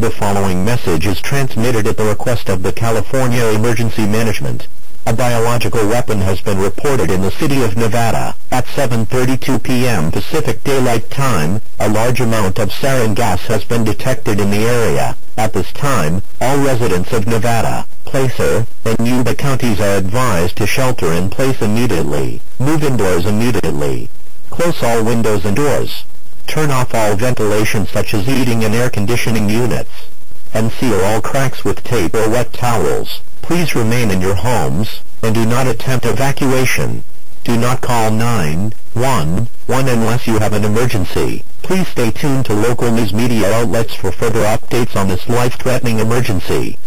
The following message is transmitted at the request of the California Emergency Management. A biological weapon has been reported in the city of Nevada. At 7:32 p.m. Pacific Daylight Time, a large amount of sarin gas has been detected in the area. At this time, all residents of Nevada, Placer, and Yuba counties are advised to shelter in place immediately. Move indoors immediately. Close all windows and doors. Turn off all ventilation such as heating and air conditioning units. And seal all cracks with tape or wet towels. Please remain in your homes, and do not attempt evacuation. Do not call 911 unless you have an emergency. Please stay tuned to local news media outlets for further updates on this life-threatening emergency.